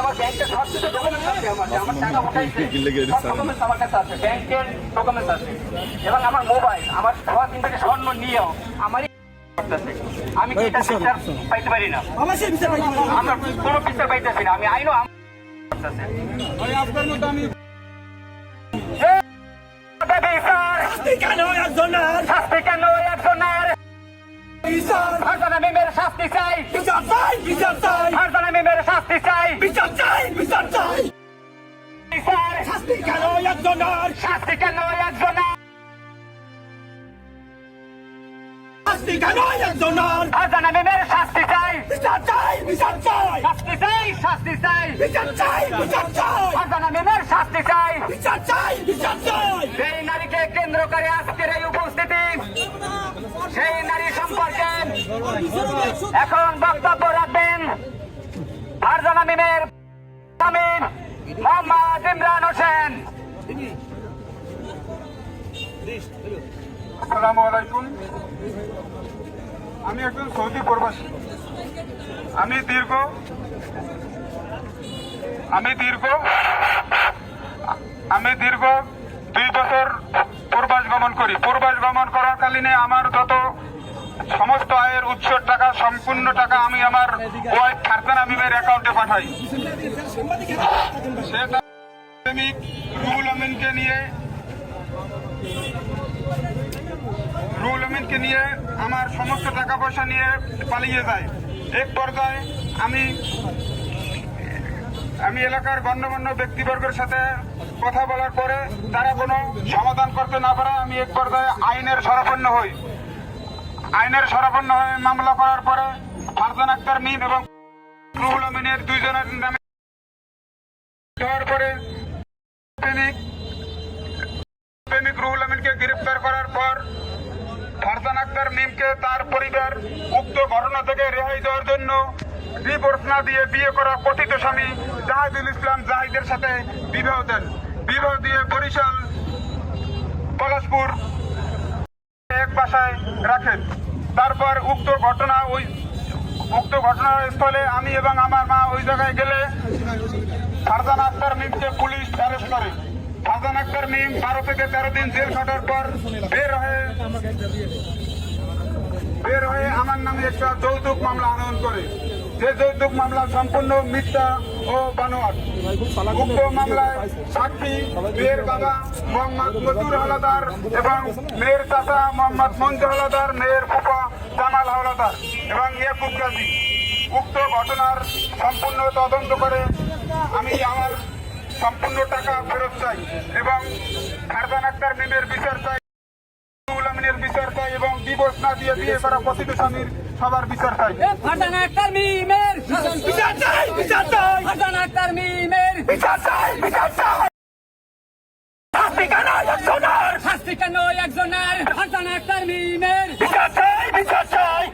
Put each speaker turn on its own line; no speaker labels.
আমার ব্যাংকের সব কিছু ডকুমেন্টস আছে, আমার টাকা উঠাইছে সব ডকুমেন্টস আমার কাছে আছে, ব্যাংকের ডকুমেন্টস আছে এবং আমার মোবাইল, আমার সবার দিন থেকে স্বর্ণ নিয়েও আমারই করতেছে। আমি কি এটা বিচার পাইতে পারি না? আমরা কোনো বিচার পাইতেছি না। আমি আইনও করতেছে।
আপনার মতো আমি
শাস্তি কেন একজনের? শাস্তি কেন একজনের? ফারজানা মিমের শাস্তি চাই,
বিচার চাই, বিচার চাই,
ফারজানা মিমের শাস্তি চাই,
বিচার চাই, বিচার চাই।
স্যার
শাস্তি কেন একজনের?
শাস্তি কেন একজনের?
শাস্তি কেন একজনের?
ফারজানা মিমের শাস্তি চাই,
বিচার চাই, বিচার চাই,
শাস্তি চাই, শাস্তি চাই,
বিচার চাই, বিচার চাই,
ফারজানা মিমের শাস্তি চাই।
বিচার চাই, বিচার চাই।
সেই নারীকে কেন্দ্র করে আজকের এই উপস্থিতি, সেই নারী সম্পর্কে এখন বক্তব্য রাখবেন ফারজানা মিমের স্বামী মোহাম্মদ ইমরান হোসেন।
আসসালামু আলাইকুম। আমি একজন সৌদি প্রবাসী। আমি দীর্ঘ 2 বছর প্রবাস গমন করি। প্রবাস গমন করাকালীনে আমার যত সমস্ত আয়ের উৎসর টাকা, সম্পূর্ণ টাকা আমি আমার ওয়াইফ ফারজানা মিমের অ্যাকাউন্টে পাঠাই। সে তার প্রেমিক রুহুল আমিনকে নিয়ে আমার সমস্ত টাকা পয়সা নিয়ে পালিয়ে যায়। এক পর্যায়ে আমি এলাকার গণ্যমান্য ব্যক্তিবর্গের সাথে কথা বলার পরে তারা কোনো সমাধান করতে না পারে আমি এক পর্যায়ে আইনের শরণাপন্ন হই। মামলা করার পরে ফারজানা আক্তার মিম এবং রুহুল আমিনের 2 জনের নামে দেওয়ার পরে প্রেমিক রুহুল আমিনকে গ্রেফতার করার পর ফারজানা আক্তার মিমকে তার পরিবার উক্ত ঘটনা থেকে রেহাই দেওয়ার জন্য ডিভোর্স না দিয়ে বিয়ে করা কথিত স্বামী জাহিদুল ইসলাম জাহিদের সাথে বিবাহ দেন। বিবাহ দিয়ে বরিশাল পলাশপুর এক বাসায় রাখেন। তারপর উক্ত ঘটনাস্থলে আমি এবং আমার মা ওই জায়গায় গেলে ফারজানা আক্তার মিমকে পুলিশ অ্যারেস্ট করে। ফারজানা আক্তার মিম 12 থেকে 13 দিন জেল খাটার পর বের হয়ে আমার নামে একটা যৌতুক মামলা আনয়ন করে। যে যৌতুক মামলা সম্পূর্ণ মিথ্যা ও বানোয়াট। উক্ত মামলায় সাক্ষী মেয়ের বাবা মোহাম্মদ মজুর হাওলাদার এবং মেয়ের চাচা মোহাম্মদ মঞ্জু হাওলাদার, মেয়ের ফুফা জামাল হাওলাদার এবং ইয়াকুব গাজী। উক্ত ঘটনার সম্পূর্ণ তদন্ত করে আমি আমার সম্পূর্ণ টাকা ফেরত চাই এবং ফারজানা আক্তার মিমের বিচার চাই, রুহুল আমিনের বিচার চাই এবং ডিভোর্স না দিয়ে বিয়ে করা কথিত স্বামীর সবার বিচার চাই।
ফারজানা আক্তার মিমের
বিচার চাই, বিচার চাই,
ফারজানা আক্তার মিমের
বিচার চাই, বিচার চাই। শাস্তি কেন একজনের?
শাস্তি কেন একজনের? ফারজানা আক্তার মিমের
বিচার চাই, বিচার চাই,